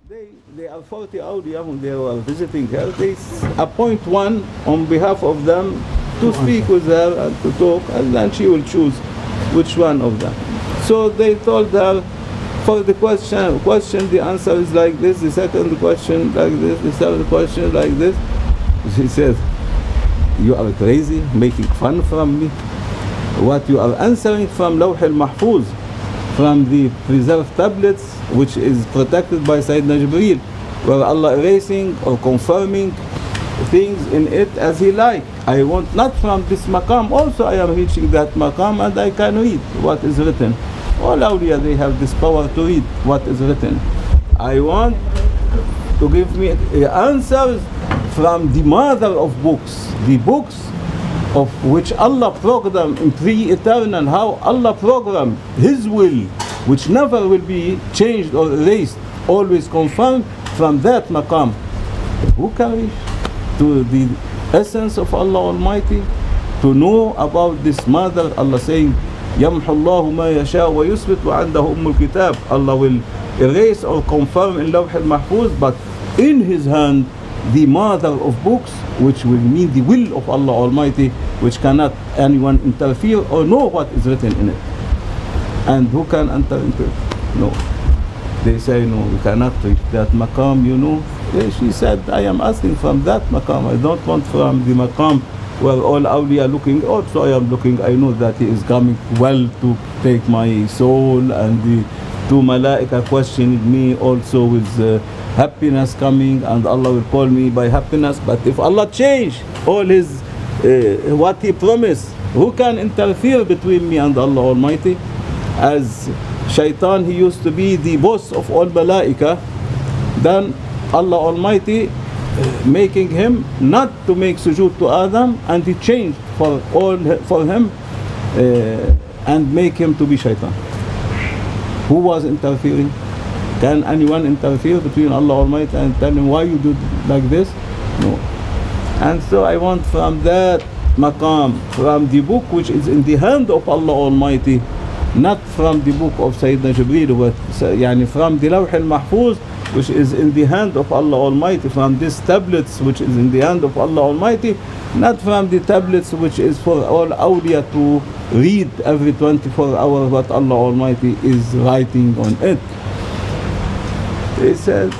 They are 40 awliya when they were visiting her. They appoint one on behalf of them to speak with her and to talk, and then she will choose which one of them. So they told her, for the question the answer is like this, the second question like this, the third question like this. She said, you are crazy, making fun from me. What you are answering from Lawh al-Mahfuz, from the preserved tablets, which is protected by Sayyidina Jibreel, where Allah erasing or confirming things in it as He like. I want not from this maqam, also I am reaching that maqam and I can read what is written. All awliya, they have this power to read what is written. I want to give me answers from the mother of books, the books of which Allah programmed in pre-eternal, how Allah programmed His will, which never will be changed or erased, always confirmed from that maqam. Who can reach to the essence of Allah Almighty, to know about this mother? Allah saying, يَمْحُ اللَّهُ مَا يَشَاءُ وَيُثْبِتُ وَعِنْدَهُ أُمُّ الْكِتَابِ. Allah will erase or confirm in Lawh al-Mahfuz, but in His hand the mother of books, which will mean the will of Allah Almighty, which cannot anyone interfere or know what is written in it. And who can enter into it? No. They say, no, we cannot reach that maqam, you know. She said, I am asking from that maqam. I don't want from the maqam where all awliya looking. Also I am looking, I know that He is coming well to take my soul, and the two malaika questioning me also with happiness coming, and Allah will call me by happiness. But if Allah change all His what He promised, who can interfere between me and Allah Almighty? As Shaitan, he used to be the boss of all malaika, then Allah Almighty making him not to make sujood to Adam, and He changed for him and make him to be Shaitan. Who was interfering? Can anyone interfere between Allah Almighty and tell him why you do like this? No. And so I want from that maqam, from the book which is in the hand of Allah Almighty, not from the book of Sayyidina Jibreel, but from the Lawh al-Mahfuz, which is in the hand of Allah Almighty, from these tablets which is in the hand of Allah Almighty, not from the tablets which is for all awliya to read every 24 hours what Allah Almighty is writing on it. They said,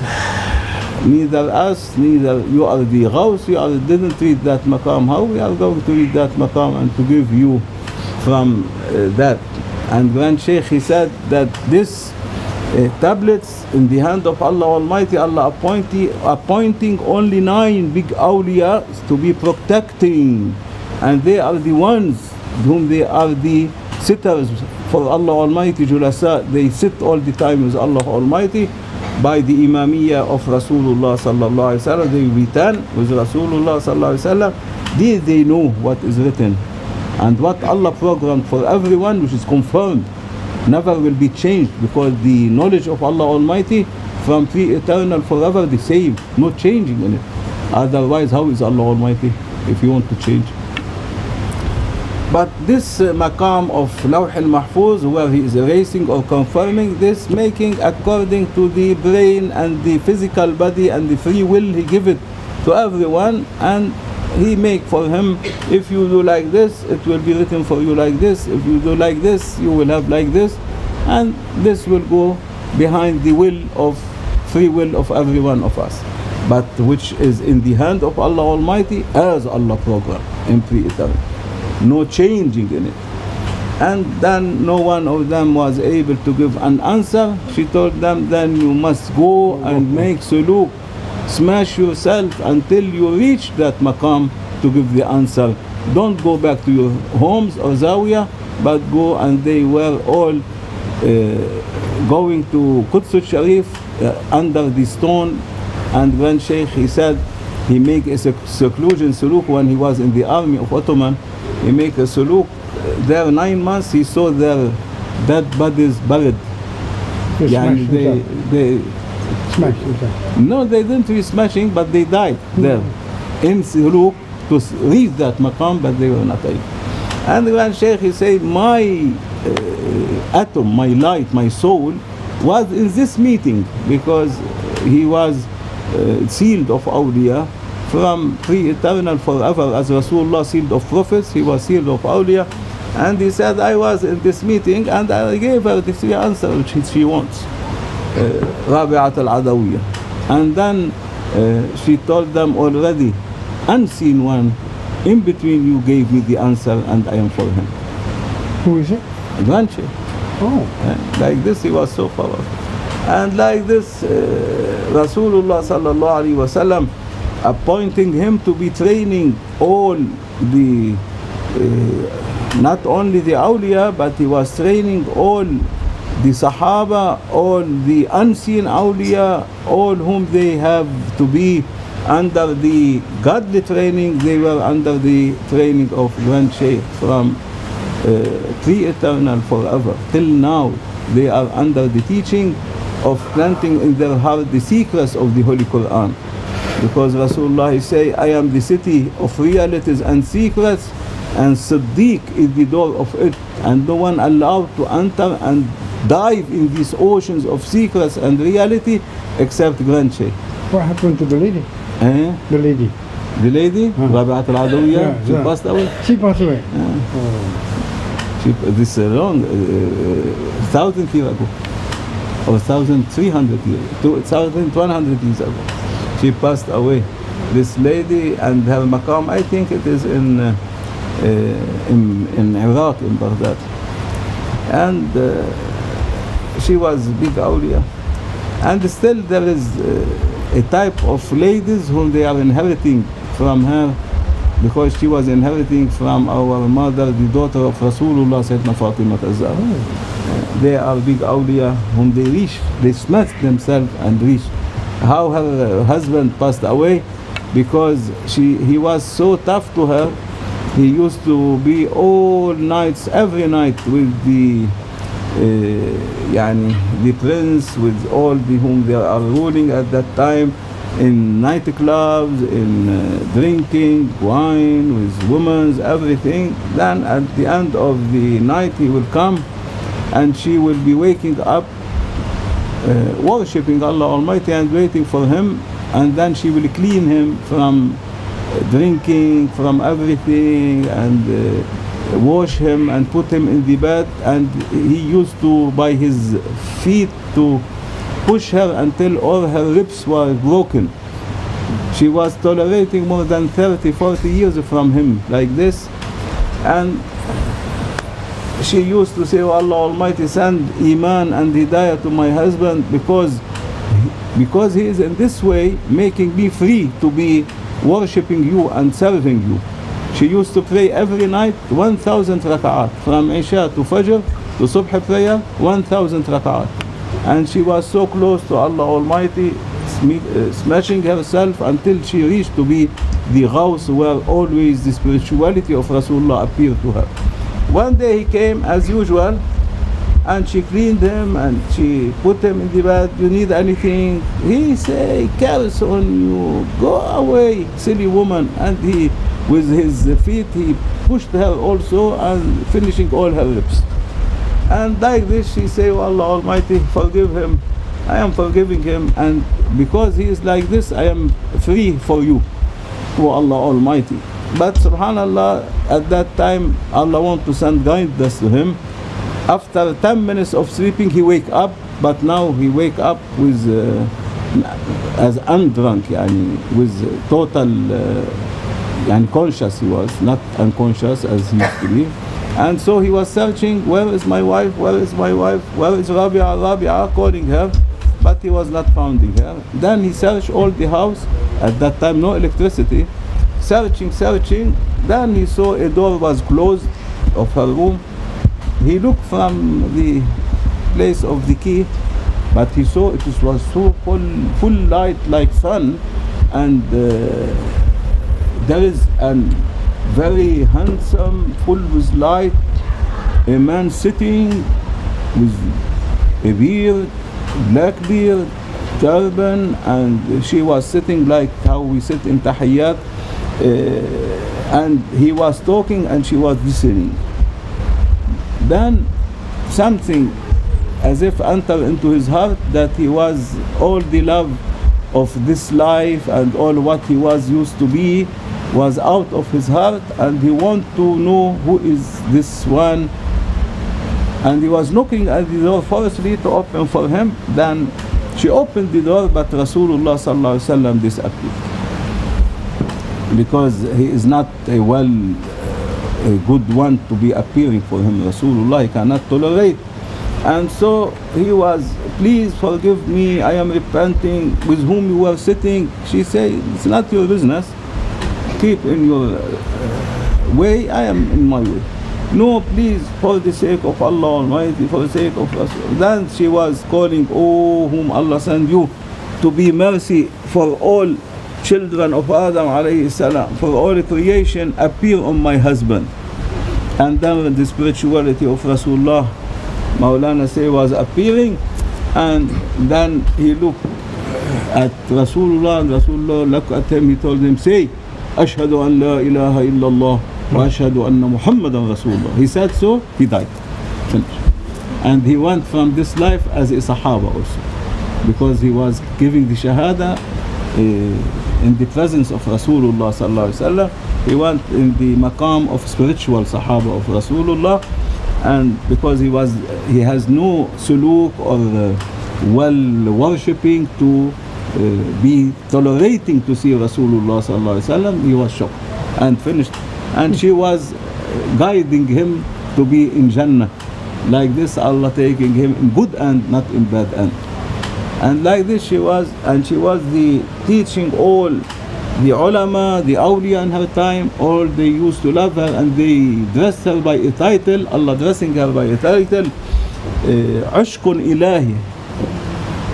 neither us, neither you are the Ghaus, you didn't read that maqam. How we are going to read that maqam and to give you from that? And Grand Shaykh, he said that this tablets in the hand of Allah Almighty, Allah appointing only 9 big awliya to be protecting, and they are the ones whom they are the sitters for Allah Almighty, Julasa. They sit all the time with Allah Almighty by the imamiyya of Rasulullah sallallahu alaihi wasallam. They will be 10 with Rasulullah sallallahu alaihi wasallam. They know what is written and what Allah programmed for everyone, which is confirmed, never will be changed, because the knowledge of Allah Almighty from pre-eternal forever the same, no changing in it. Otherwise, how is Allah Almighty if you want to change? But this maqam of Lawh al-Mahfuz, where He is erasing or confirming this, making according to the brain and the physical body and the free will, He give it to everyone, and He make for him, if you do like this, it will be written for you like this. If you do like this, you will have like this. And this will go behind the will of, free will of every one of us. But which is in the hand of Allah Almighty as Allah program in pre-eternal. No changing in it. And then no one of them was able to give an answer. She told them, then you must go and make suluk. Smash yourself until you reach that maqam to give the answer. Don't go back to your homes or zawiyah, but go. And they were all going to Quds al-Sharif under the stone. And when Shaykh, he said, he make a seclusion suluk when he was in the army of Ottoman. He make a suluk there 9 months. He saw their dead bodies buried. They no, they didn't reach smashing, but they died there in suluk to reach that maqam, but they were not able. And when Shaykh, he said, my atom, my light, my soul was in this meeting, because he was sealed of Awliyah from pre-eternal forever, as Rasulullah sealed of prophets, he was sealed of Awliyah. And he said, I was in this meeting and I gave her the three answers which she wants. Rabi'at al-Adawiyah. And then she told them already, unseen one in between you gave me the answer and I am for him. Who is it? Granche. Oh. Like this he was so powerful. And like this Rasulullah sallallahu alaihi wasallam appointing him to be training all the not only the awliya, but he was training all the Sahaba, all the unseen awliya, all whom they have to be under the godly training. They were under the training of Grand Shaykh from pre-eternal forever till now. They are under the teaching of planting in their heart the secrets of the Holy Quran, because Rasulullah say, I am the city of realities and secrets, and Siddiq is the door of it, and no one allowed to enter and dive in these oceans of secrets and reality except Grand Shaykh. What happened to the lady? The lady. The lady? Rabi'at al-Adawiyah? She passed away? She passed away. This is long, 1,000 years ago, or 1,300 years, 2,100 years ago. She passed away. This lady and her maqam, I think it is in Iraq, in Baghdad. And she was big awliya. And still there is a type of ladies whom they are inheriting from her, because she was inheriting from our mother, the daughter of Rasulullah, Sayyidina Fatima Az-Zahra. They are big awliya whom they reach, they smashed themselves and reached. How her husband passed away, because he was so tough to her. He used to be all nights, every night with the prince, with all the whom they are ruling at that time, in nightclubs, in drinking wine with women, everything. Then at the end of the night he will come and she will be waking up worshipping Allah Almighty and waiting for him, and then she will clean him from drinking, from everything, and wash him and put him in the bed. And he used to, by his feet, to push her until all her ribs were broken. She was tolerating more than 30-40 years from him like this. And she used to say, oh, Allah Almighty, send Iman and Hidayah to my husband, because he is in this way making me free to be worshipping you and serving you. She used to pray every night 1,000 rak'at, from Isha to Fajr to Subh prayer, 1,000 rak'at. And she was so close to Allah Almighty, smashing herself until she reached to be the Ghaus, where always the spirituality of Rasulullah appeared to her. One day he came as usual, and she cleaned him and she put him in the bed. You need anything? He say, curse on you, go away, silly woman. And he, with his feet, he pushed her also, and finishing all her lips. And like this she say, oh, Allah Almighty, forgive him. I am forgiving him, and because he is like this, I am free for you, oh Allah Almighty. But subhanallah, at that time Allah want to send guidance to him. After 10 minutes of sleeping he wake up, but now he wake up with as undrunk, with total conscious. He was not unconscious as he used to be. And so he was searching, where is my wife, where is my wife, where is Rabi'a, calling her, but he was not finding her. Then he searched all the house. At that time no electricity. Searching, then he saw a door was closed of her room. He looked from the place of the key, but he saw it was so full light like sun, and there is a very handsome, full with light, a man sitting with a beard, black beard, turban, and she was sitting like how we sit in tahiyyat. And he was talking and she was listening. Then something as if entered into his heart, that he was all the love of this life and all what he was used to be was out of his heart, and he wanted to know who is this one. And he was knocking at the door forcefully to open for him. Then she opened the door, but Rasulullah ﷺ disappeared, because he is not a good one to be appearing for him. Rasulullah, he cannot tolerate. And so he was, please forgive me, I am repenting, with whom you were sitting. She said, it's not your business, keep in your way, I am in my way. No, please, for the sake of Allah Almighty, for the sake of Rasul. Then she was calling, oh, whom Allah sent you to be mercy for all children of Adam alayhi salam, for all creation, appear on my husband. And then the spirituality of Rasulullah, Maulana say, was appearing, and then he looked at Rasulullah, and Rasulullah looked at him, he told him, say, Ashhadu an la ilaha illallah wa ashhadu anna Muhammadarrasул. He said so, he died. Finished. And he went from this life as a Sahaba also, because he was giving the Shahada in the presence of Rasulullah sallallahu alaihi wasallam. He went in the maqam of spiritual Sahaba of Rasulullah, and because he has no suluk or well worshipping to be tolerating to see Rasulullah sallallahu alaihi wasallam, he was shocked and finished. And she was guiding him to be in Jannah. Like this, Allah taking him in good end, not in bad end. And like this she was, and she was the teaching all the ulama, the awliya in her time, all they used to love her, and they dressed her by a title, Allah dressing her by a title, Ashkun Ilahi.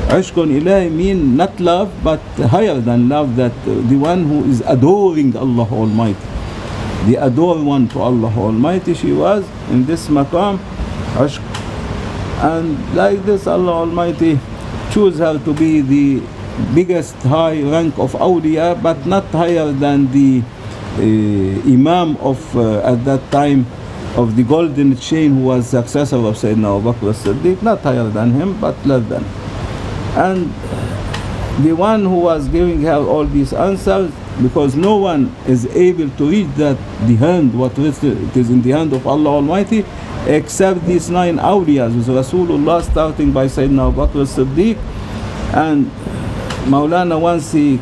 Ashkun Ilahi mean not love, but higher than love, that the one who is adoring Allah Almighty, the adored one to Allah Almighty. She was in this maqam, Ashk. And like this, Allah Almighty choose her to be the biggest high rank of awliya, but not higher than the imam of at that time of the golden chain, who was successor of Sayyidina Abu Bakr as-Siddiq, not higher than him, but less than. And the one who was giving her all these answers, because no one is able to reach that, the hand, what it is in the hand of Allah Almighty, except these 9 awliyas with Rasulullah, starting by Sayyidina Abu Bakr as-Siddiq. And Maulana once he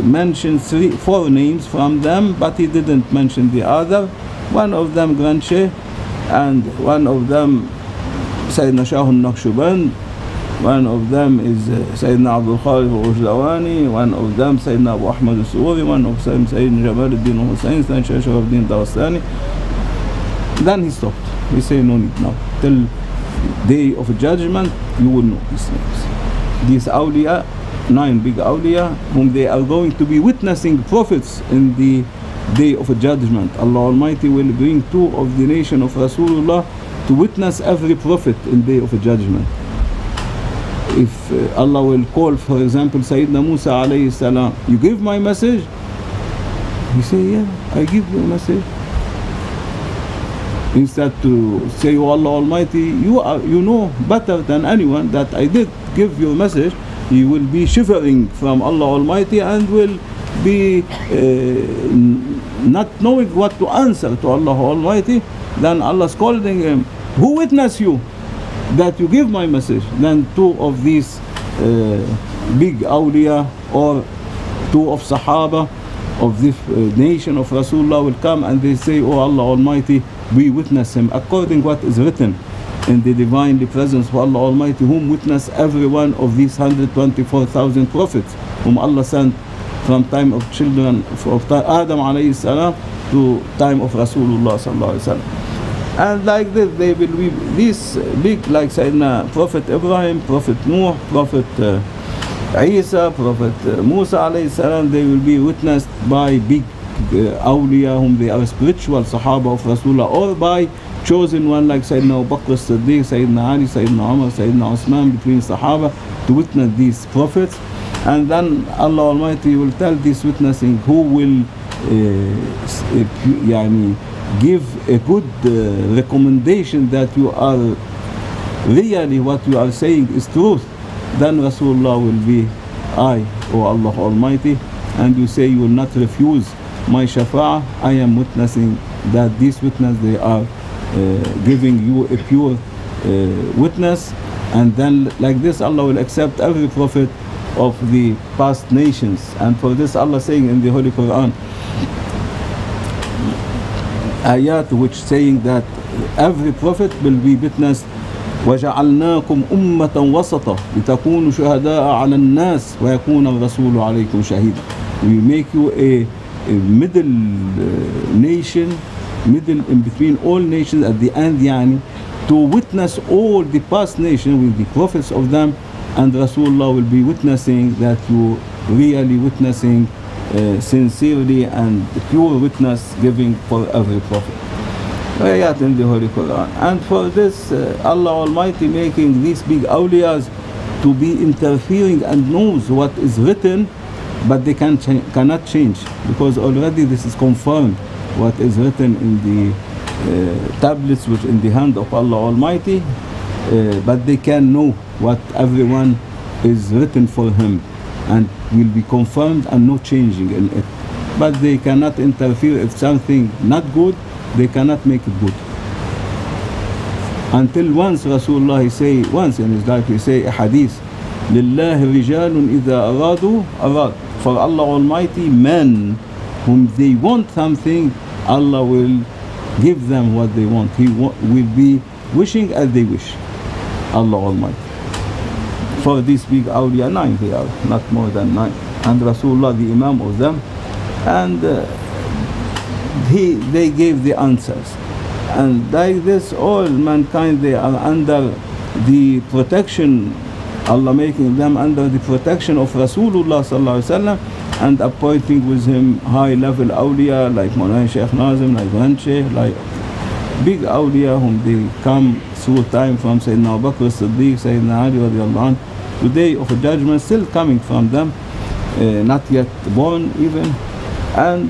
mentioned 4 names from them, but he didn't mention the other. One of them Grand Shaykh, and one of them Sayyidina Shah al-Naqshband, one of them is Sayyidina Abdul Khalif al-Ujlawani, one of them Sayyidina Abu Ahmad, one of them Sayyidina Jamaluddin al-Hussein, then Shaykh Sharafuddin Dawastani. Then he stopped. He said, no need now. Till day of judgment, you will know these names. These awliya, 9 big awliya, whom they are going to be witnessing prophets in the day of judgment. Allah Almighty will bring 2 of the nation of Rasulullah to witness every prophet in day of judgment. If Allah will call, for example, Sayyidina Musa alayhi salam, you give my message? He say, yeah, I give you a message. Instead to say, oh Allah Almighty, you know better than anyone that I did give your message, he will be shivering from Allah Almighty and will be not knowing what to answer to Allah Almighty. Then Allah scolding him, who witness you that you give my message? Then 2 of these big awliya, or 2 of Sahaba of this nation of Rasulullah will come, and they say, oh Allah Almighty, we witness him according what is written in the divinely presence of Allah Almighty, whom witness every one of these 124,000 prophets whom Allah sent from time of children of Adam alayhi salam to time of Rasulullah sallallahu alaihi wasallam. And like this, they will be these big, like Sayyidina Prophet Ibrahim, Prophet Nuh, Prophet Isa, Prophet Musa alayhi salam, they will be witnessed by big awliya, whom they are spiritual Sahaba of Rasulullah, or by chosen one like Sayyidina Abu Bakr as-Siddiq, Sayyidina Ali, Sayyidina Umar, Sayyidina Osman, between Sahaba, to witness these prophets. And then Allah Almighty will tell this witnessing who will give a good recommendation that you are really what you are saying is truth. Then Rasulullah will be I, O Allah Almighty, and you say you will not refuse my shafa'ah, I am witnessing that these witness, they are giving you a pure witness. And then like this Allah will accept every prophet of the past nations. And for this Allah saying in the Holy Quran ayat which saying that every prophet will be witnessed. وَجَعَلْنَاكُمْ أُمَّةً وَسَطًا لِتَكُونُوا شُهَدَاءَ عَلَى النَّاسِ وَيَكُونَ الرَّسُولُ عَلَيْكُمْ شَهِيدًا. We make you a middle nation, middle in between all nations at the end, yani, to witness all the past nations with the prophets of them, and Rasulullah will be witnessing that you really witnessing sincerely and pure witness giving for every prophet. Ayat in the Holy Quran. And for this Allah Almighty making these big awliyas to be interfering and knows what is written, but they cannot change, because already this is confirmed what is written in the tablets which in the hand of Allah Almighty, but they can know what everyone is written for him and will be confirmed and no changing in it. But they cannot interfere. If something not good, they cannot make it good. Until once Rasulullah, he say, once in his life he say a hadith, لله رجال إذا أرادوا أراد. For Allah Almighty, men whom they want something, Allah will give them what they want. He will be wishing as they wish, Allah Almighty. For these big awliya, 9 they are, not more than 9. And Rasulullah the Imam of them, and they gave the answers. And like this all mankind, they are under the protection, Allah making them under the protection of Rasulullah ﷺ, and appointing with him high level awliya like Mawlana Shaykh Nazim, like Shaykh, like big awliya whom they come through time from Sayyidina Abu Bakr as-Siddiq, Sayyidina Ali radiallahu anhu, to the day of judgment still coming from them, not yet born even, and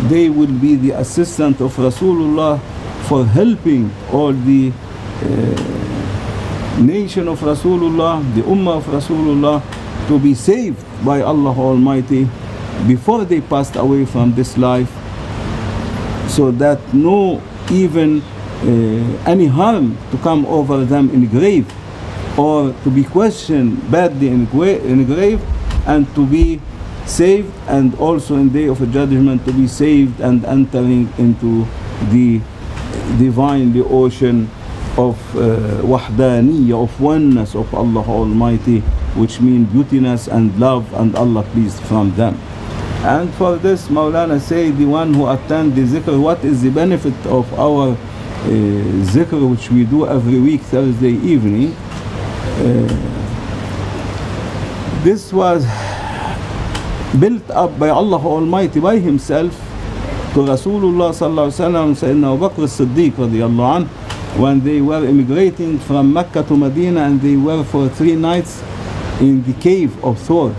they will be the assistant of Rasulullah for helping all the nation of Rasulullah, the ummah of Rasulullah, to be saved by Allah Almighty before they passed away from this life, so that no even any harm to come over them in grave, or to be questioned badly in grave, and to be saved, and also in day of judgment to be saved and entering into the divine, the ocean of wahdaniyya, of oneness of Allah Almighty, which means beautiness and love, and Allah pleased from them. And for this Maulana say, the one who attend the zikr, what is the benefit of our zikr which we do every week Thursday evening? This was built up by Allah Almighty by himself to Rasulullah sallallahu alaihi wasallam and Sayyidina Abu Bakr as-Siddiq radiallahu anhu, when they were immigrating from Mecca to Medina, and they were for 3 nights in the cave of Thor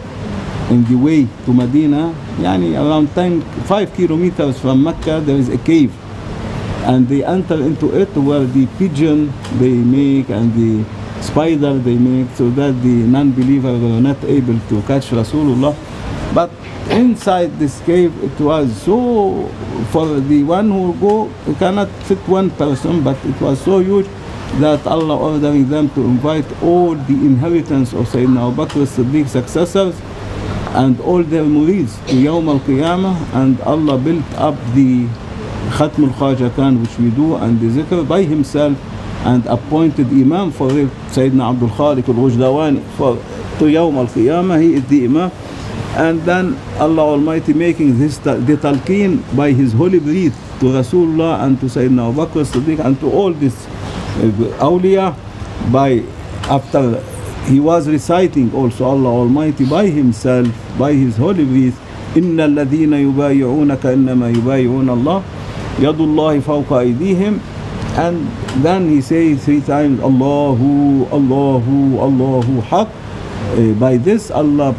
in the way to Medina, yani around 5 kilometers from Mecca there is a cave, and they enter into it where the pigeon they make and the spider they make, so that the non-believer were not able to catch Rasulullah. But inside this cave it was so, for the one who go, you cannot fit one person, but it was so huge that Allah ordering them to invite all the inheritance of Sayyidina Abu Bakr as-Siddiq successors and all their murids to Yawm al-Qiyamah, and Allah built up the Khatm al-Khaja Khan which we do and the zikr by himself, and appointed Imam for it, Sayyidina Abdul Khaliq al-Wujdawani, for to Yawm al-Qiyamah, he is the Imam. And then Allah Almighty making this the talqeen by his holy breath to Rasulullah and to Sayyidina Abu Bakr as-Siddiq and to all this awliya, by after he was reciting also Allah Almighty by himself, by his holy breath, إِنَّ الَّذِينَ يُبَايِعُونَكَ إِنَّمَا يُبَايِعُونَ اللَّهِ يَدُ اللَّهِ فَوْقَ أَيْدِيهِمْ. And then he says 3 times Allahu, Allahu, Allahu Haq. By this Allah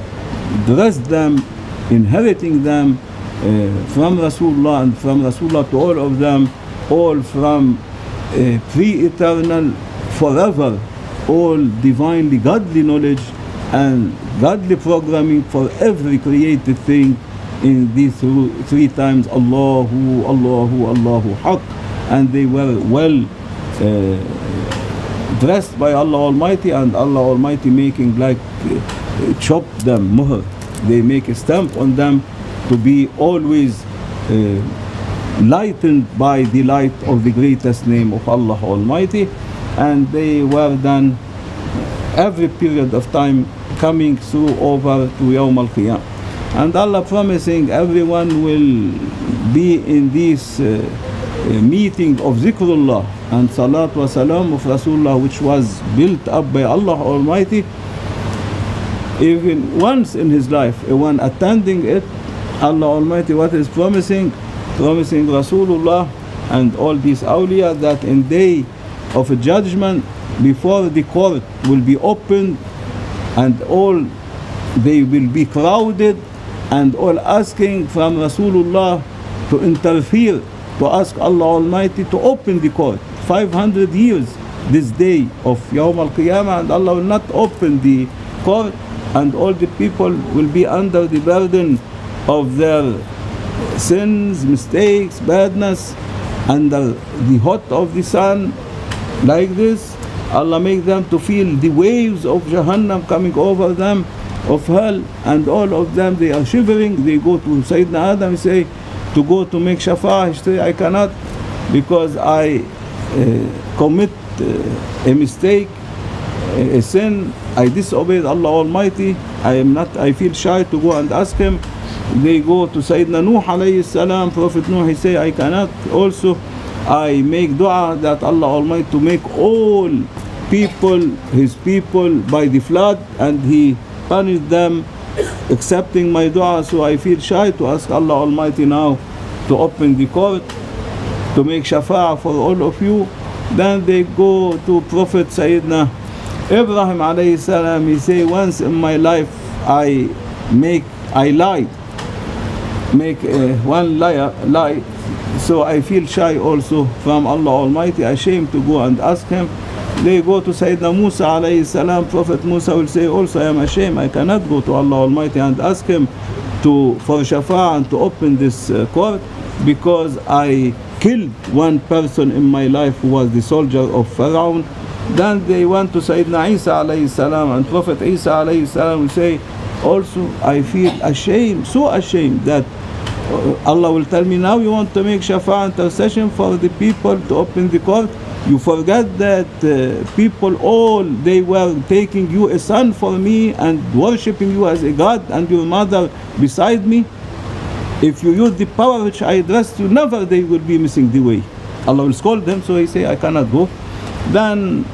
blessed them, inheriting them from Rasulullah, and from Rasulullah to all of them, all from pre-eternal, forever, all divinely godly knowledge, and godly programming for every created thing in these three times, Allahu, Allahu, Allahu Haq, and they were well dressed by Allah Almighty, and Allah Almighty making like chop them, muhr, they make a stamp on them to be always lightened by the light of the greatest name of Allah Almighty. And they were then every period of time coming through over to Yawm al-Qiyam, and Allah promising everyone will be in this meeting of Zikrullah and Salat wa Salam of Rasulullah, which was built up by Allah Almighty. Even once in his life, one attending it, Allah Almighty what is promising Rasulullah and all these awliya that in day of a judgment, before the court will be opened and all they will be crowded and all asking from Rasulullah to interfere, to ask Allah Almighty to open the court. 500 years this day of Yawm al-Qiyamah, and Allah will not open the court, and all the people will be under the burden of their sins, mistakes, badness, under the hot of the sun like this. Allah make them to feel the waves of Jahannam coming over them, of hell, and all of them they are shivering. They go to Sayyidina Adam, say to go to make shafa'ah. He say, I cannot, because I commit a mistake, a sin, I disobeyed Allah Almighty. I feel shy to go and ask him. They go to Sayyidina Nuh alayhi salam, Prophet Nuh, he say, I cannot. Also I make dua that Allah Almighty to make all people, his people, by the flood, and he punished them accepting my dua. So I feel shy to ask Allah Almighty now to open the court to make shafa'ah for all of you. Then they go to Prophet Sayyidina Ibrahim alayhi salam. He say, once in my life I lied, make one lie, so I feel shy also from Allah Almighty, ashamed to go and ask him. They go to Sayyidina Musa alayhi salam. Prophet Musa will say, also I am ashamed, I cannot go to Allah Almighty and ask him for shafa'ah and to open this court, because I killed one person in my life who was the soldier of Pharaoh. Then they went to Sayyidina Isa alayhi salam, and Prophet Isa alayhi salam will say, also I feel ashamed, so ashamed that Allah will tell me, now you want to make shafa'ah intercession for the people to open the court. You forget that people all, they were taking you a son for me and worshipping you as a god, and your mother beside me. If you use the power which I addressed you, never they will be missing the way. Allah will scold them, so he say, I cannot go. Then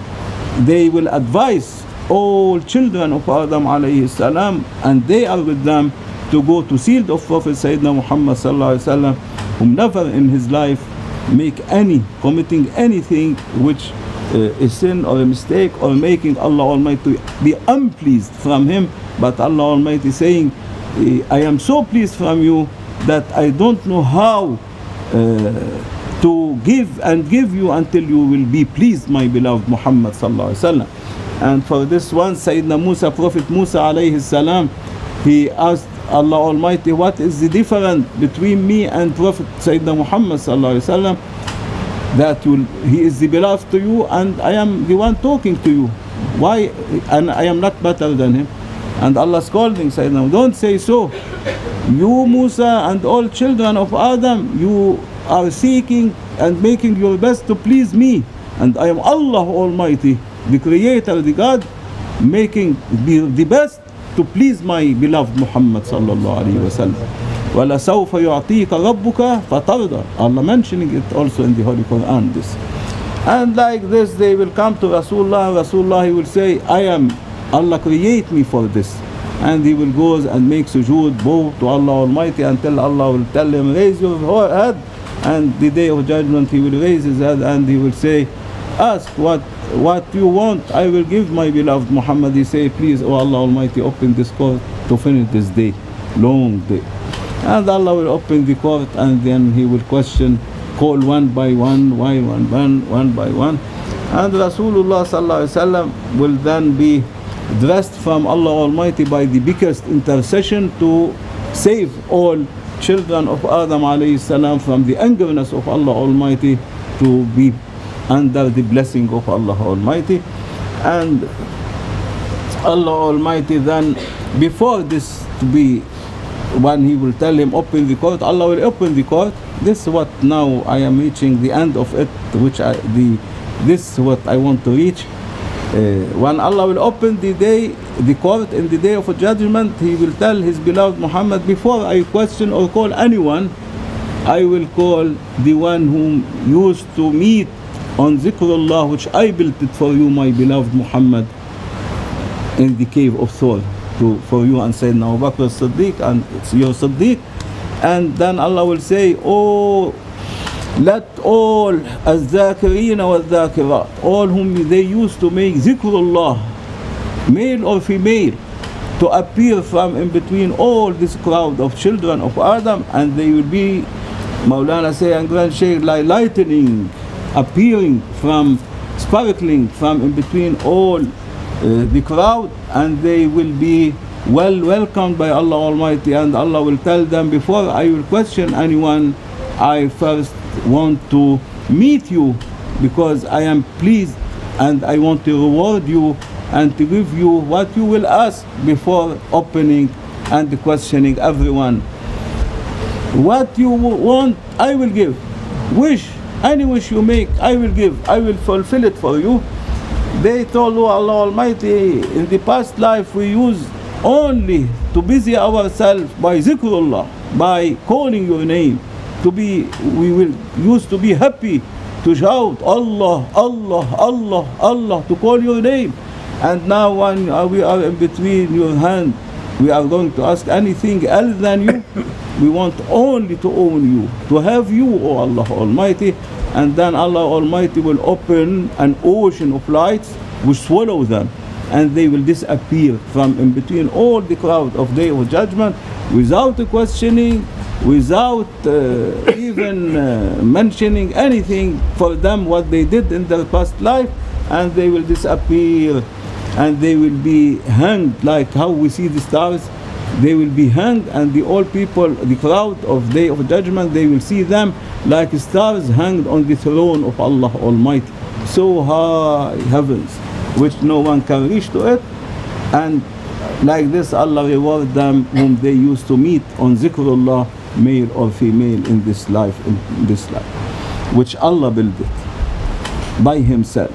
they will advise all children of Adam alayhi salam, and they are with them, to go to sealed of Prophet Sayyidina Muhammad sallallahu alaihi wasallam, whom never in his life committing anything which is sin or a mistake, or making Allah Almighty be unpleased from him. But Allah Almighty saying, I am so pleased from you that I don't know how to give you until you will be pleased, my beloved Muhammad sallallahu alaihi wasallam. And for this one, Sayyidina Musa, Prophet Musa alayhi salam, he asked Allah Almighty, what is the difference between me and Prophet Sayyidina Muhammad sallallahu alaihi wasallam, that he is the beloved to you and I am the one talking to you? Why? And I am not better than him. And Allah scolding Sayyidina, don't say so. You Musa and all children of Adam, you are seeking and making your best to please me, and I am Allah Almighty, the Creator, the God, making the best to please my beloved Muhammad sallallahu alaihi wasallam. وَلَسَوْفَ يُعْطِيكَ رَبُّكَ فَتَرْضَى. Allah mentioning it also in the Holy Quran, this. And like this they will come to Rasulullah, he will say, Allah create me for this. And he will go and make sujood, bow to Allah Almighty, until Allah will tell him, raise your head. And the day of judgment he will raise his head and he will say, ask what you want, I will give my beloved Muhammad. He say, please, O Allah Almighty, open this court to finish this day, long day. And Allah will open the court, and then he will call one by one, one by one. And Rasulullah sallallahu alaihi wasallam will then be dressed from Allah Almighty by the biggest intercession to save all children of Adam alayhi salam from the angerness of Allah Almighty, to be under the blessing of Allah Almighty. And Allah Almighty then, before this to be, when He will tell him open the court, Allah will open the court. This is what now I am reaching the end of it, this is what I want to reach. When Allah will open the court in the day of judgment, He will tell His beloved Muhammad, before I question or call anyone, I will call the one whom used to meet on Zikrullah, which I built it for you, my beloved Muhammad, in the cave of Thor, for you and Sayyidina Abu Bakr as-Siddiq and your Siddiq. And then Allah will say, oh, let all al-Zakirina wal-Zakirat, all whom they used to make Zikrullah, male or female, to appear from in between all this crowd of children of Adam, and they will be, Maulana say and Grand Shaykh, like lightning, appearing from, sparkling from in between all the crowd, and they will be well welcomed by Allah Almighty. And Allah will tell them, before I will question anyone, I first want to meet you, because I am pleased and I want to reward you and to give you what you will ask before opening and questioning everyone. What you want, I will give. Any wish you make, I will give. I will fulfill it for you. They told Allah Almighty, in the past life we used only to busy ourselves by Zikrullah, by calling your name. We will used to be happy to shout Allah, Allah, Allah, Allah, to call your name. And now when we are in between your hand, we are going to ask anything else than you. We want only to own you, to have you, O Allah Almighty. And then Allah Almighty will open an ocean of lights which swallow them, and they will disappear from in between all the crowd of Day of Judgment, without questioning, without even mentioning anything for them what they did in their past life. And they will disappear, and they will be hanged, like how we see the stars. They will be hanged, and the all people, the crowd of Day of Judgment, they will see them like stars hanged on the throne of Allah Almighty, so high heavens, which no one can reach to it. And like this Allah reward them whom they used to meet on Zikrullah, male or female, in this life, which Allah built it by Himself.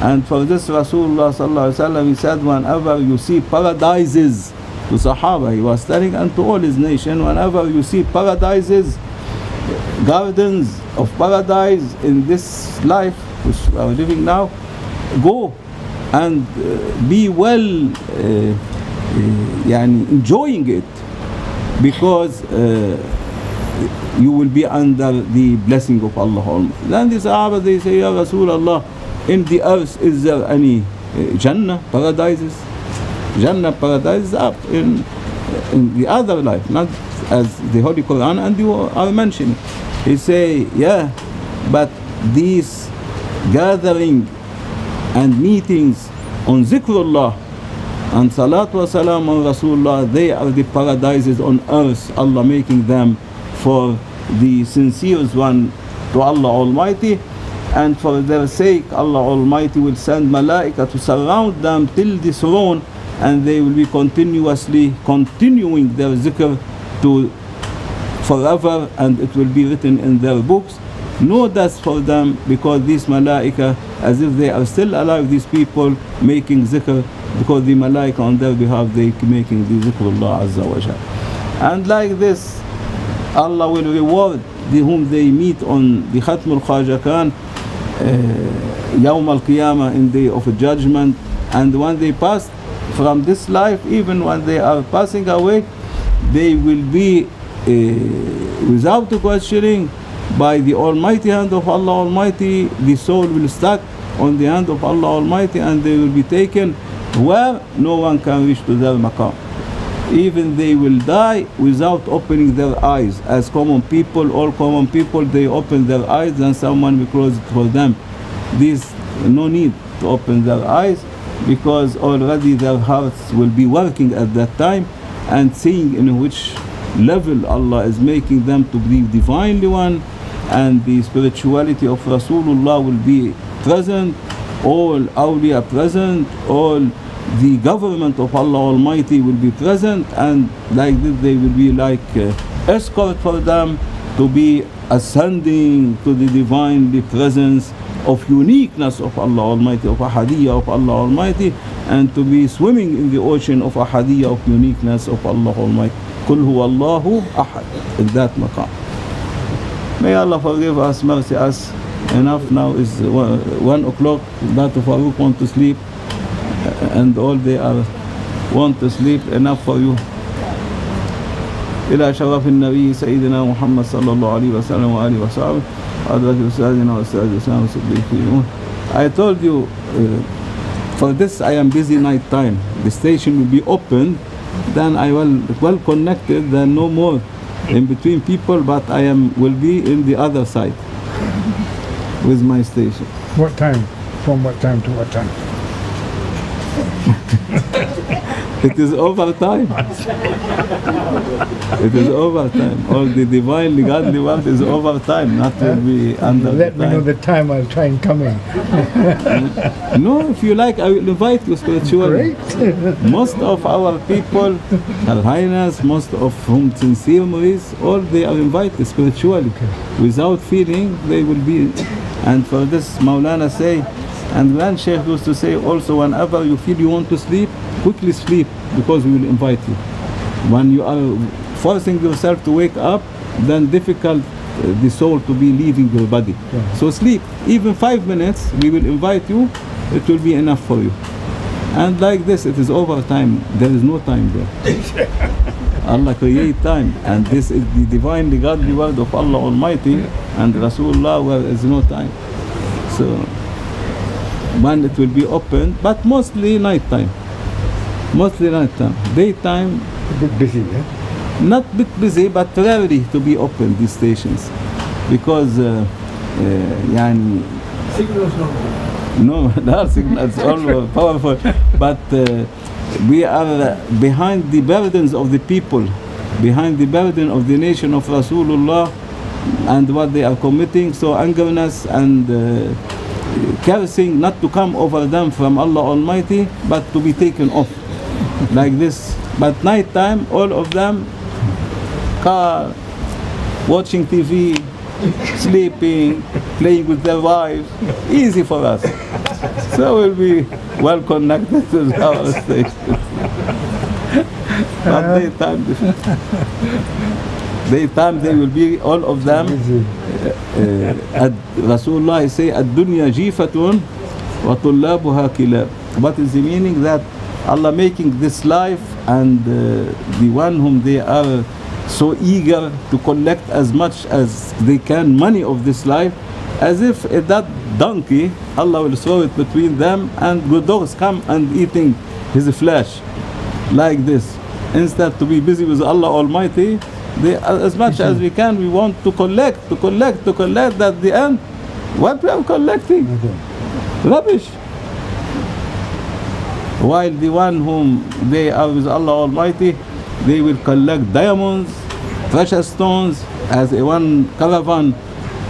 And for this Rasulullah sallallahu alaihi wasallam, he said, whenever you see paradises, to Sahaba he was telling, and to all his nation, whenever you see paradises, gardens of paradise in this life which we are living now, go and be well enjoying it, because you will be under the blessing of Allah Almighty. Then the Sahaba, they say, Ya Rasulullah, in the earth is there any Jannah, paradises? Jannah, paradise, up in the other life, not as the Holy Quran and you are mentioning. He say, yeah, but these gathering and meetings on Zikrullah and Salat wa Salam on Rasulullah, they are the paradises on earth, Allah making them for the sincere one to Allah Almighty. And for their sake, Allah Almighty will send malaika to surround them till the throne, and they will be continuously continuing their zikr to forever, and it will be written in their books. No death for them, because these malaika, as if they are still alive, these people making zikr, because the malaika on their behalf, they making the zikrullah AZZAWAJAL. And like this, Allah will reward whom they meet on the Khatmul Khaja Khan, Yawm al-Qiyamah, in day of judgment. And when they pass from this life, even when they are passing away, they will be without questioning, by the almighty hand of Allah Almighty, the soul will stuck on the hand of Allah Almighty, and they will be taken where no one can reach to their maqam. Even they will die without opening their eyes. As common people, all common people, they open their eyes and someone will close it for them. This no need to open their eyes. because already their hearts will be working at that time and seeing in which level Allah is making them to be divinely one, and the spirituality of Rasulullah will be present, all awliya present, all the government of Allah Almighty will be present, and like this they will be like escort for them to be ascending to the divinely presence of uniqueness of Allah Almighty, of ahadiyya of Allah Almighty, and to be swimming in the ocean of ahadiyya of uniqueness of Allah Almighty. Kul huwa Allahu ahad, in that maqam. May Allah forgive us, mercy us. Enough now is 1 o'clock. Dr. Farooq want to sleep, and all they are want to sleep. Enough for you. إلى شرف النبي سيدنا محمد صلى الله عليه وسلم وآله وصحبه أدرك أستاذنا وأستاذ الإسلام والصديقين. I told you for this I am busy night time. The station will be open, then I will well connected, then no more in between people, but I will be in the other side with my station. What time? From what time to what time? It is overtime. It is overtime. All the divinely godly world is overtime, not to be under Let the me know time. the time, I'll try and come in. No, if you like, I will invite you spiritually. Great. Most of our people, Her Highness, most of whom sincerely, all they are invited spiritually. Without feeling, they will be. And for this, Maulana say, and Grand Sheikh used to say also, whenever you feel you want to sleep, quickly sleep, because we will invite you. When you are forcing yourself to wake up, then difficult the soul to be leaving your body. Yeah. So sleep, even 5 minutes, we will invite you, it will be enough for you. And like this, it is overtime, there is no time there. Allah create time, and this is the divinely godly word of Allah Almighty and Rasulullah, where there is no time. So when it will be open, but mostly night time. Mostly night time. Daytime, A bit busy, yeah? not bit busy, but rarely to be open, these stations, because يعني Signals no, there are signals all powerful, but we are behind the burdens of the people, behind the burden of the nation of Rasulullah and what they are committing. So angerness and cursing not to come over them from Allah Almighty, but to be taken off like this. But night time, all of them car, watching TV, sleeping, playing with their wives, easy for us. So we'll be well connected to our station. But daytime they will be, all of them. Rasulullah say, "Ad-dunya jifatun wa tullabuha kilab." What is the meaning? That Allah making this life, and the one whom they are so eager to collect as much as they can money of this life, as if that donkey, Allah will throw it between them, and good dogs come and eating his flesh like this. Instead to be busy with Allah Almighty, they, as much as we can, we want to collect. At the end, what we are collecting? Rubbish. While the one whom they are with Allah Almighty, they will collect diamonds, precious stones. As one caravan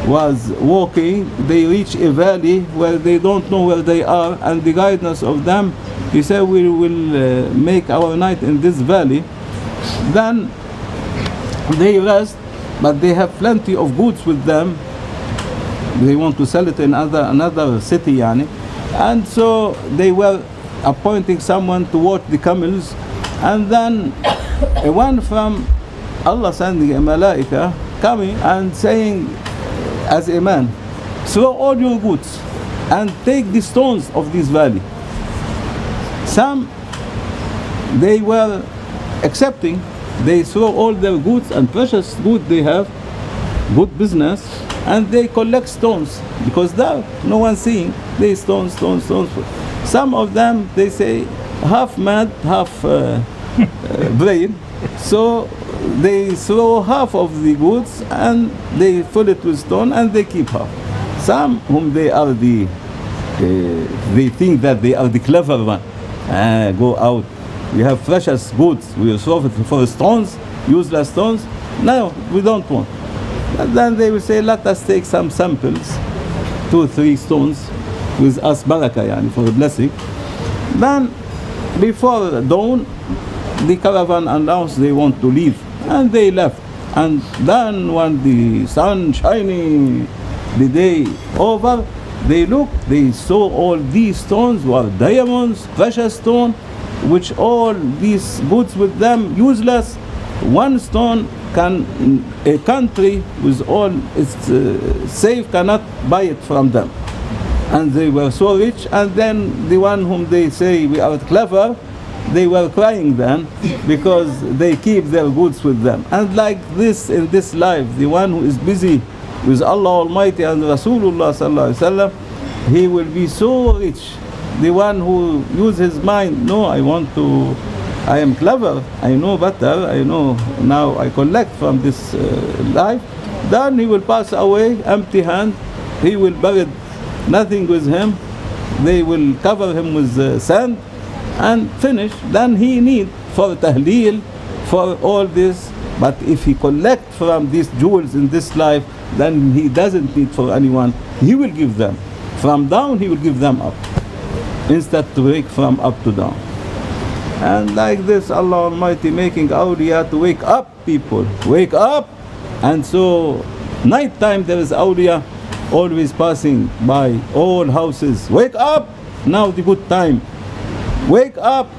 was walking, they reach a valley where they don't know where they are, and the guidance of them, he said, we will make our night in this valley. Then they rest, but they have plenty of goods with them. They want to sell it in another city, yani. And so they were appointing someone to watch the camels, and then one from Allah sending a malaika coming and saying as a man, throw all your goods and take the stones of this valley. Some they were accepting, they throw all their goods and precious goods they have, good business, and they collect stones, because there no one seeing, they stones. Some of them, they say, half mad, half brain, so they throw half of the goods and they fill it with stone and they keep half. Some whom they are the they think that they are the clever one. Go out. We have precious goods. We will throw it for stones, useless stones. No, we don't want. And then they will say, let us take some samples, 2 or 3 stones, with us barakah, yani, for a blessing. Then, before dawn, the caravan announced they want to leave, and they left. And then when the sun shining, the day over, they looked, they saw all these stones were diamonds, precious stone, which all these goods with them useless. One stone can, a country with all its safe cannot buy it from them. And they were so rich, and then the one whom they say we are clever, they were crying then because they keep their goods with them. And like this in this life, the one who is busy with Allah Almighty and Rasulullah ﷺ, he will be so rich. The one who uses his mind, no, I am clever, I know better, I know now I collect from this life, then he will pass away empty hand, he will bury nothing with him, they will cover him with sand and finish. Then he need for tahleel, for all this. But if he collect from these jewels in this life, then he doesn't need for anyone, he will give them. From down he will give them up, instead to wake from up to down. And like this, Allah Almighty making awliya to wake up people, wake up. And so night time there is awliya always passing by all houses, wake up, now the good time, wake up.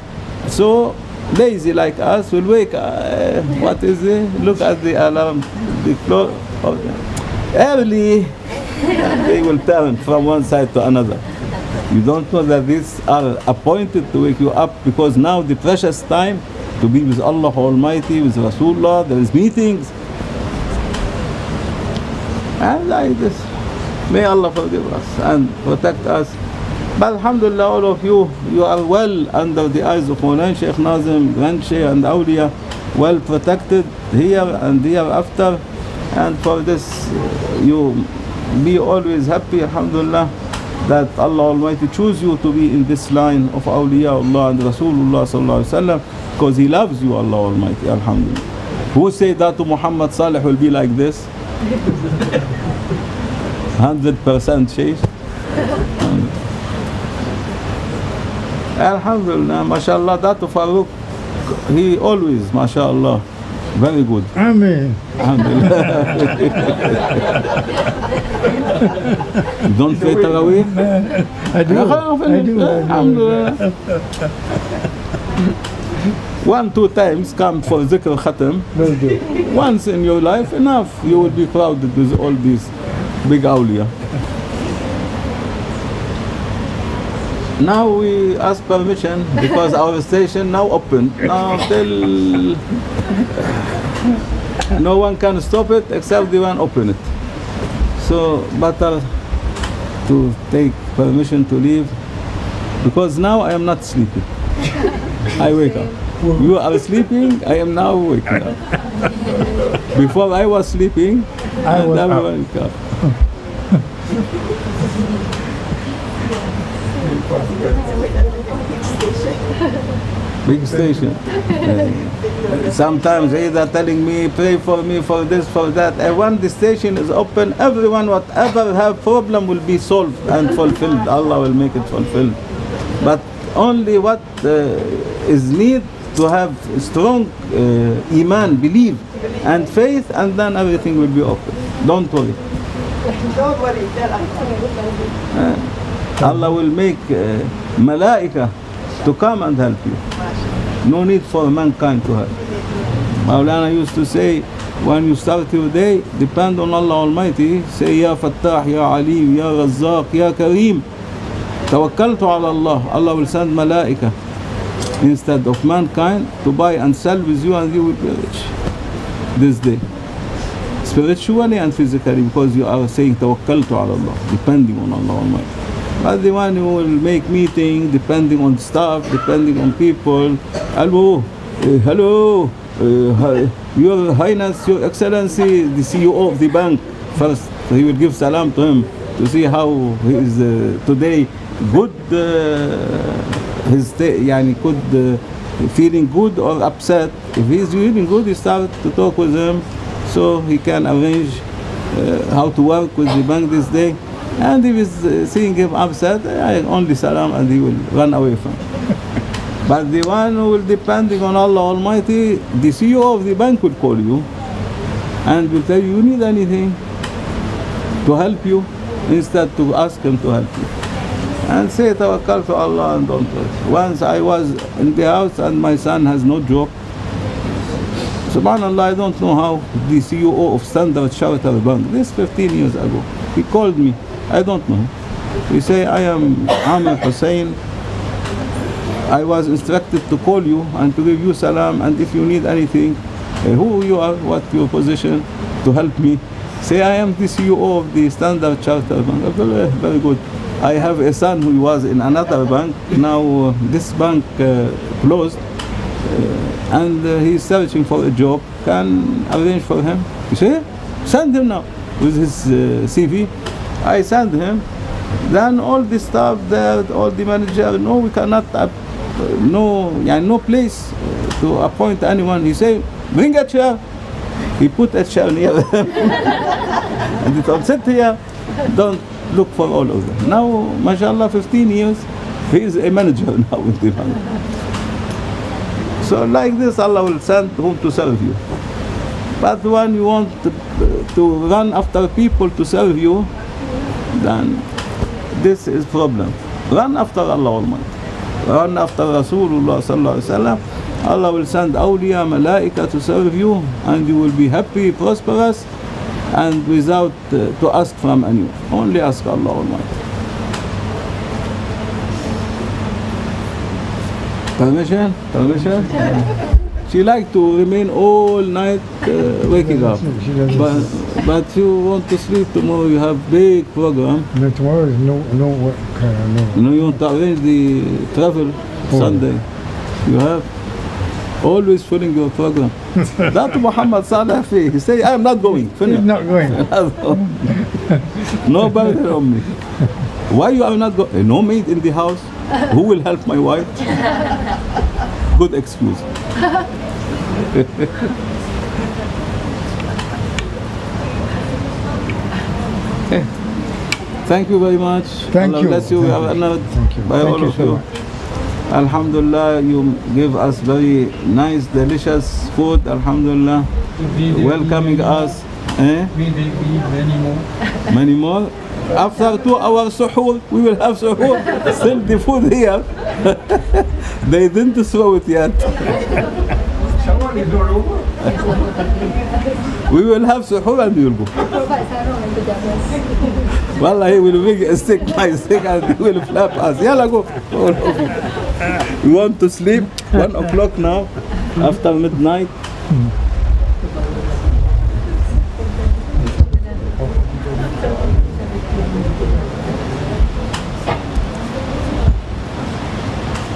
So lazy like us will wake what is it, look at the alarm, the clock, early, and they will turn from one side to another. You don't know that these are appointed to wake you up, because now the precious time to be with Allah Almighty, with Rasulullah, there is meetings. And like this, may Allah forgive us and protect us. But alhamdulillah, all of you, you are well under the eyes of Mawlana Shaykh Nazim, Grand Shaykh and Awliya, well protected here and hereafter. And for this, you be always happy, alhamdulillah, that Allah Almighty choose you to be in this line of Awliya Allah and Rasulullah sallallahu alaihi wasallam, because He loves you, Allah Almighty, alhamdulillah. Who say that to Muhammad Salih will be like this? 100% Shaykh. Alhamdulillah, mashallah, that to Farooq, he always, mashallah, very good. Ameen. Alhamdulillah. Don't pray Taraweeh? I do. Alhamdulillah. 1-2 times come for Zikr Khatam. Will do. Once in your life, enough. You will be crowded with all these big awliya. Now we ask permission because our station now open. Now till no one can stop it except the one open it. So better to take permission to leave, because now I am not sleeping. I wake up. You are sleeping, I am now waking up. Before I was sleeping, I was now up. I wake up. Big station. Sometimes they are telling me, pray for me for this, for that. And when the station is open, everyone, whatever have problem will be solved and fulfilled. Allah will make it fulfilled. But only what is need to have strong iman, belief and faith, and then everything will be open. Don't worry. Don't worry. Allah will make malaika to come and help you. No need for mankind to help. Maulana used to say, when you start your day, depend on Allah Almighty. Say, Ya Fattah, Ya Alim, Ya Razzaq, Ya Kareem. Tawakkaltu ala Allah. Allah will send malaika instead of mankind to buy and sell with you, and you will be rich this day, spiritually and physically, because you are saying Tawakkaltu ala Allah, depending on Allah Almighty. But the one who will make meeting, depending on staff, depending on people, hello, Your Highness, Your Excellency, the CEO of the bank, first he will give salam to him to see how he is today good, his yani could feeling good or upset. If he's feeling good, he start to talk with him, so he can arrange how to work with the bank this day. And if he's seeing him upset, I only salam and he will run away from him. But the one who will depending on Allah Almighty, the CEO of the bank will call you and will tell you need anything to help you, instead to ask him to help you. And say tawakkal to Allah and don't worry. Once I was in the house and my son has no job. Subhanallah, I don't know how the CEO of Standard Chartered Bank, this 15 years ago, he called me. I don't know. He say, I am Amir Hussein. I was instructed to call you and to give you salam, and if you need anything, who you are, what your position, to help me. Say, I am the CEO of the Standard Chartered Bank. Very good. I have a son who was in another bank. Now this bank closed, and he's searching for a job. Can arrange for him? You say, send him now with his CV. I send him. Then all the staff there, all the manager, no, we cannot, no place to appoint anyone. He say, bring a chair. He put a chair near him. And he told, sit here, don't look for all of them. Now, mashallah, 15 years, he is a manager now in the bank. So like this, Allah will send whom to serve you. But when you want to run after people to serve you, then this is problem. Run after Allah Almighty. Run after Rasulullah ﷺ. Allah will send Awliyah, Malaika to serve you, and you will be happy, prosperous, and without to ask from anyone. Only ask Allah Almighty. Permission? Permission? She like to remain all night waking up. But you want to sleep tomorrow, you have big program. No, tomorrow is no work. No, you want to arrange the travel Sunday. You have always filling your program. That Muhammad Salih, he say, I am not going. Finish. He's not going. No burden on me. Why you are not going? No maid in the house. Who will help my wife? Good excuse. Thank you very much. Thank Allah you. bless you. We have honored by all of you. Alhamdulillah, you give us very nice, delicious food. Alhamdulillah, welcoming us. We will eat many more. Many more. After 2 hours suhoor, we will have suhoor. Still the food here. They didn't throw it yet. Someone is not over. We will have suhoor and we will go. Wallah, he will bring a stick, my stick, and he will flap us. Yalla, go. We want to sleep. 1 o'clock now, after midnight.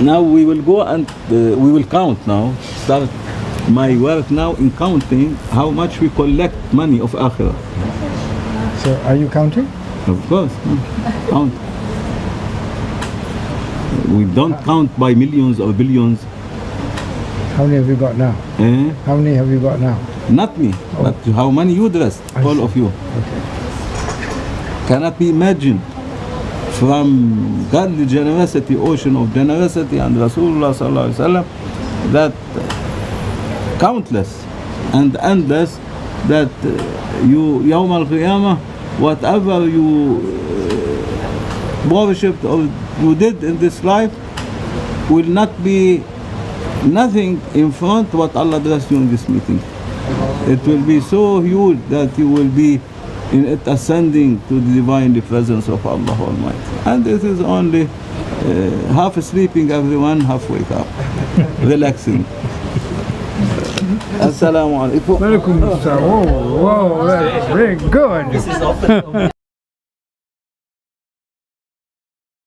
Now we will go and we will count now. Start my work now in counting how much we collect money of Akhirah. So, are you counting? Of course, count. We don't count by millions or billions. How many have you got now? How many have you got now? Not me, but how many you dressed, all of you. Okay. Cannot be imagined. From godly generosity, ocean of generosity, and Rasulullah ﷺ, that countless and endless, that you, Yawm al-Qiyamah, whatever you worshipped or you did in this life will not be nothing in front what Allah addressed you in this meeting. It will be so huge that you will be in it ascending to the divine presence of Allah Almighty. And it is only half sleeping everyone, half wake up, relaxing. Assalamu alaikum. Welcome, sir. Whoa, that's very good.